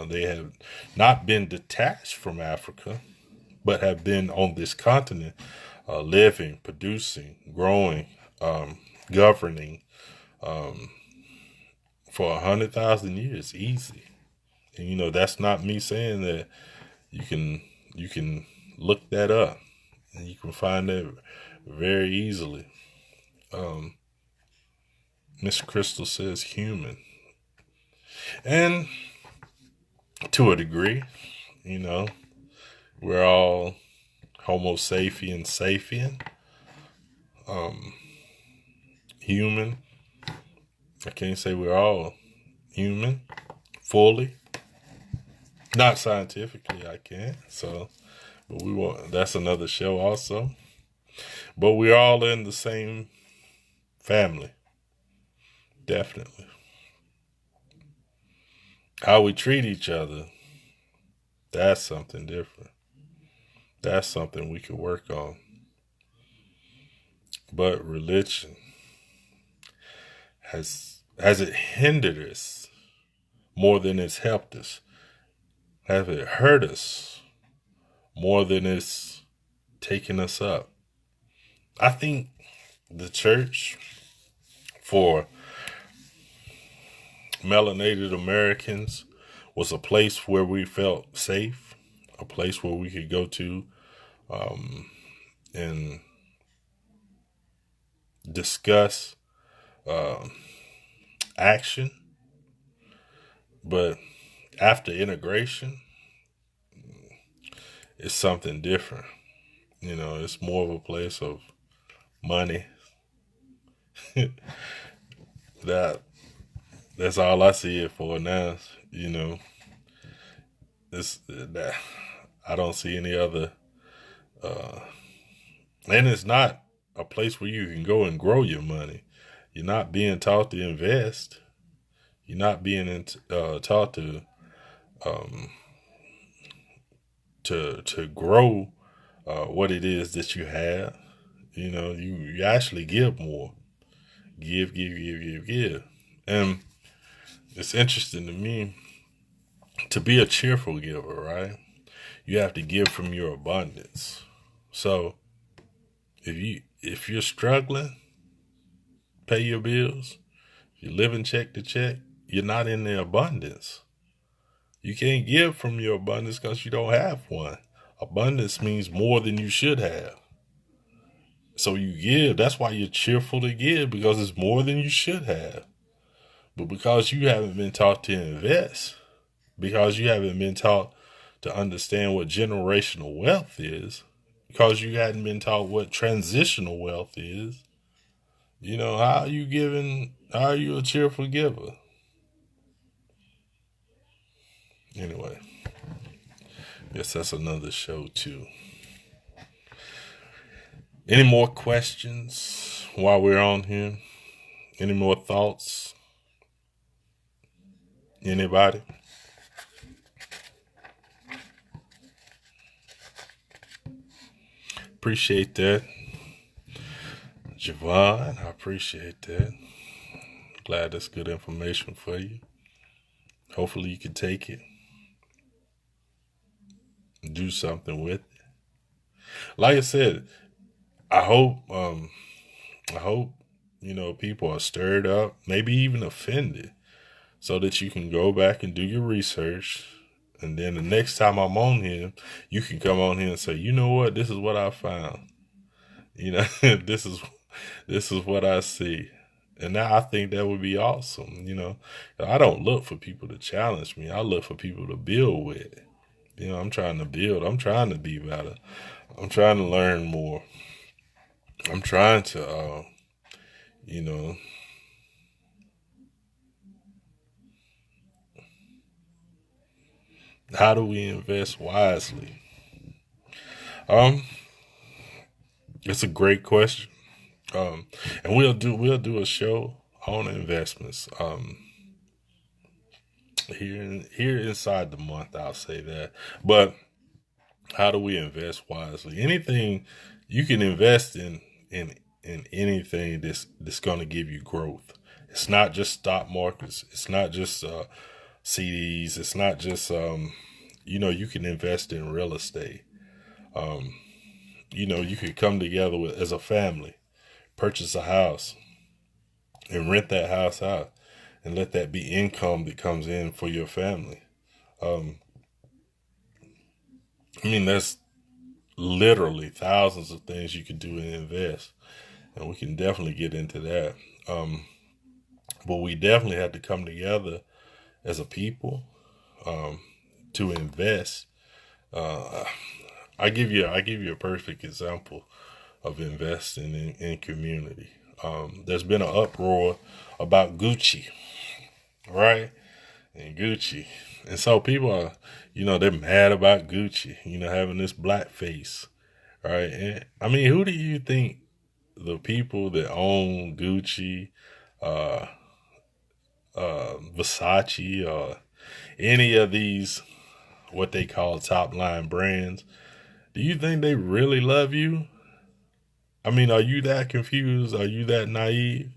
They have not been detached from Africa, but have been on this continent, living, producing, growing, governing for 100,000 years, easy. And that's not me saying that. You can look that up, and you can find that very easily. Miss Crystal says human, and to a degree, you know, we're all Homo sapien, human. I can't say we're all human fully, not scientifically. I can't. So, but we want. That's another show also. But we're all in the same family, definitely. How we treat each other, that's something different. That's something we could work on. But religion has it hindered us more than it's helped us? Have it hurt us more than it's taken us up? I think the church, for melanated Americans, was a place where we felt safe, a place where we could go to and discuss action. But after integration, it's something different. It's more of a place of money. that that's all I see it for now. This that I don't see any other, and it's not a place where you can go and grow your money. You're not being taught to invest. You're not being taught um, to grow what it is that you have. You actually give more. Give. And it's interesting to me, to be a cheerful giver, right? You have to give from your abundance. So if you're struggling, pay your bills, you're living check to check, you're not in the abundance. You can't give from your abundance because you don't have one. Abundance means more than you should have. So you give. That's why you're cheerful to give, because it's more than you should have. But because you haven't been taught to invest, because you haven't been taught to understand what generational wealth is, because you hadn't been taught what transitional wealth is, how are you giving? How are you a cheerful giver? Anyway, guess that's another show too. Any more questions while we're on here? Any more thoughts? Anybody? Appreciate that. Javon, I appreciate that. Glad that's good information for you. Hopefully you can take it and do something with it. Like I said, I hope people are stirred up, maybe even offended, so that you can go back and do your research. And then the next time I'm on here, you can come on here and say, you know what, this is what I found. this is what I see. And now I think that would be awesome. I don't look for people to challenge me. I look for people to build with. I'm trying to build. I'm trying to be better. I'm trying to learn more. I'm trying to, you know, How do we invest wisely? Um, it's a great question. And we'll do a show on investments. Here inside the month, I'll say that. But how do we invest wisely? Anything you can invest in anything that's going to give you growth. It's not just stock markets. It's not just CDs. It's not just you can invest in real estate. Um, you could come together as a family, purchase a house, and rent that house out, and let that be income that comes in for your family. Um, that's literally thousands of things you can do and invest, and we can definitely get into that. Um, but we definitely have to come together as a people um, to invest. Uh, I give you a perfect example of investing in community. There's been an uproar about Gucci, right? And Gucci. And so people are, they're mad about Gucci, having this black face, right? And I mean, who do you think the people that own Gucci, uh, Versace, or any of these, what they call top line brands, do you think they really love you? I mean, are you that confused? Are you that naive?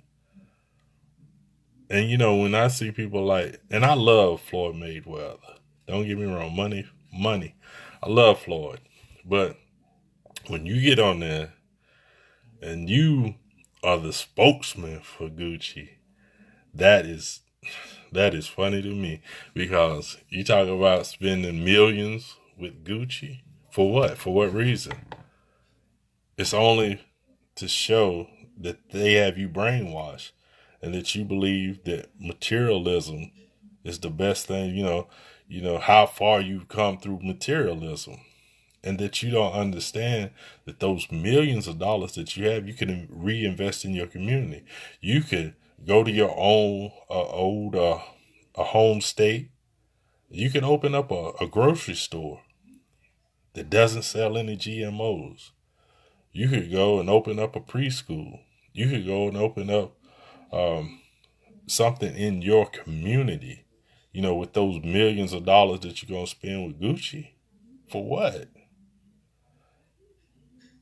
And when I see people and I love Floyd Mayweather. Don't get me wrong, money. I love Floyd. But when you get on there and you are the spokesman for Gucci, that is that is funny to me because you talk about spending millions with Gucci for what? For what reason? It's only to show that they have you brainwashed and that you believe that materialism is the best thing, how far you've come through materialism, and that you don't understand that those millions of dollars that you have, you can reinvest in your community. You could go to your own old a home state. You can open up a grocery store that doesn't sell any GMOs. You could go and open up a preschool. You could go and open up um, something in your community, with those millions of dollars that you're going to spend with Gucci. For what?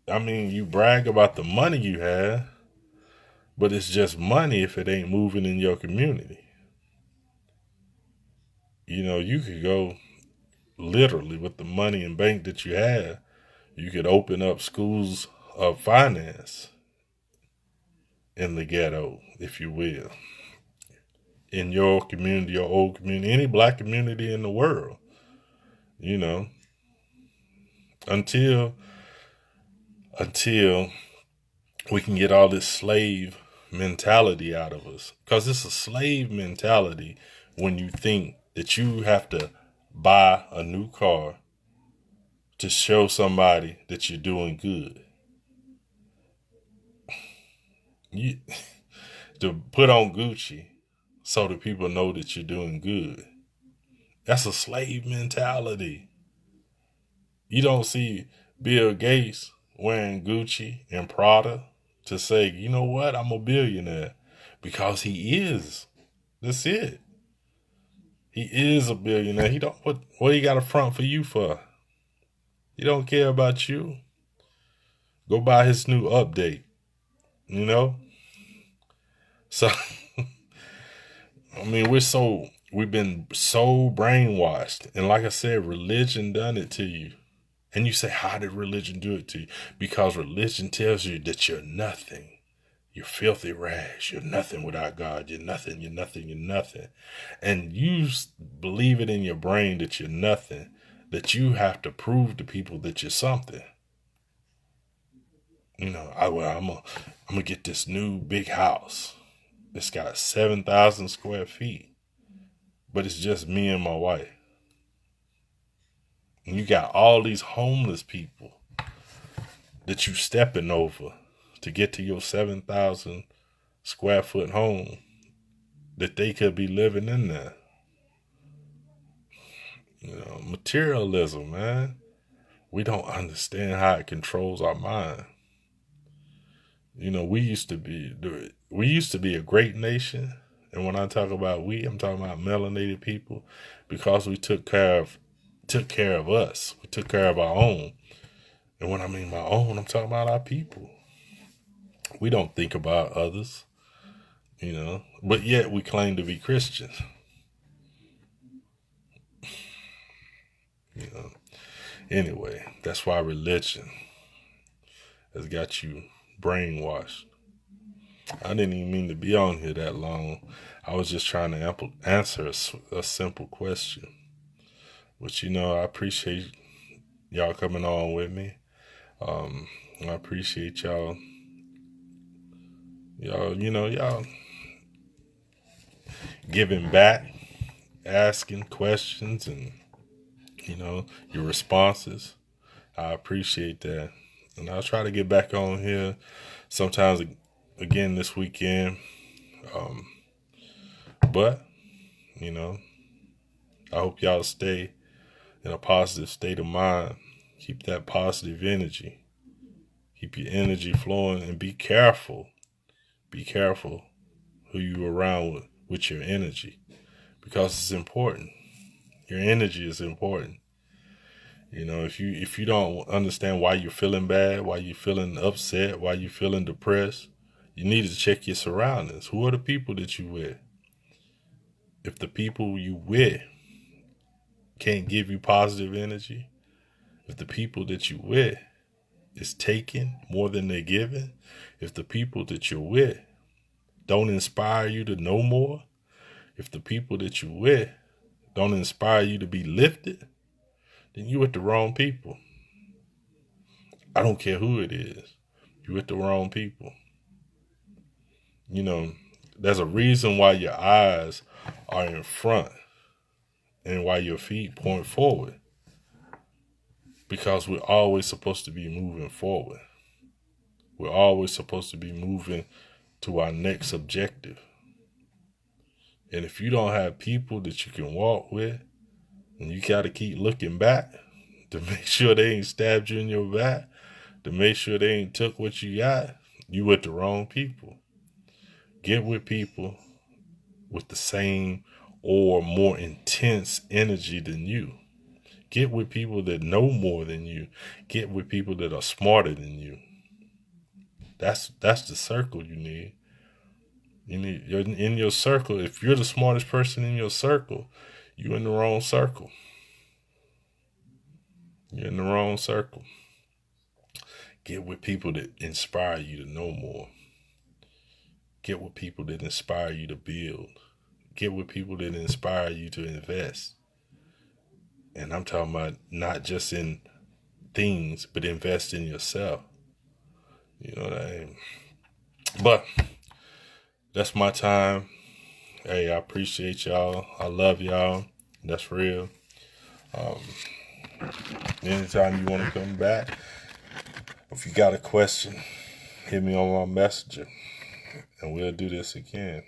I mean, you brag about the money you have, but it's just money if it ain't moving in your community. You could go literally with the money and bank that you have, you could open up schools of finance in the ghetto, if you will, in your community, your old community, any black community in the world, you know, until until we can get all this slave mentality out of us. Because it's a slave mentality when you think that you have to buy a new car to show somebody that you're doing good. You, to put on Gucci so that people know that you're doing good. That's a slave mentality. You don't see Bill Gates wearing Gucci and Prada to say, you know what, I'm a billionaire. Because he is. That's it. He is a billionaire. He don't what he got a front for you for? He don't care about you. Go buy his new update, you know? So I mean we've been so brainwashed. And like I said, religion done it to you. And you say, how did religion do it to you? Because religion tells you that you're nothing. You're filthy rags. You're nothing without God. You're nothing. You're nothing. You're nothing. And you believe it in your brain that you're nothing, that you have to prove to people that you're something. I'm gonna get this new big house. It's got 7,000 square feet, but it's just me and my wife. And you got all these homeless people that you stepping over to get to your 7,000 square foot home that they could be living in there. Materialism, man. We don't understand how it controls our mind. We used to be a great nation, and when I talk about we, I'm talking about melanated people, because we took care of us. We took care of our own, and when I mean my own, I'm talking about our people. We don't think about others, but yet we claim to be Christians. You know. Anyway, that's why religion has got you brainwashed. I didn't even mean to be on here that long. I was just trying to answer a simple question. But I appreciate y'all coming on with me. I appreciate y'all. Y'all giving back, asking questions, and your responses. I appreciate that, and I'll try to get back on here sometimes again this weekend. But I hope y'all stay in a positive state of mind. Keep that positive energy. Keep your energy flowing, and be careful. Be careful who you around with your energy, because it's important. Your energy is important. If you don't understand why you're feeling bad, why you're feeling upset, why you're feeling depressed, you need to check your surroundings. Who are the people that you with? If the people you with can't give you positive energy, if the people that you with is taking more than they're giving, if the people that you're with don't inspire you to know more, if the people that you're with don't inspire you to be lifted, then you with the wrong people. I don't care who it is. You with the wrong people. There's a reason why your eyes are in front and why your feet point forward. Because we're always supposed to be moving forward. We're always supposed to be moving to our next objective. And if you don't have people that you can walk with, and you got to keep looking back to make sure they ain't stabbed you in your back, to make sure they ain't took what you got, you with the wrong people. Get with people with the same or more intense energy than you. Get with people that know more than you. Get with people that are smarter than you. That's the circle you need. You're in your circle. If you're the smartest person in your circle, you're in the wrong circle. You're in the wrong circle. Get with people that inspire you to know more. Get with people that inspire you to build. Get with people that inspire you to invest. And I'm talking about not just in things, but invest in yourself. You know what I mean? But that's my time. Hey, I appreciate y'all. I love y'all. That's real. Anytime you want to come back, if you got a question, hit me on my messenger, and we'll do this again.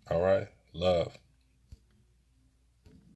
All right? Love.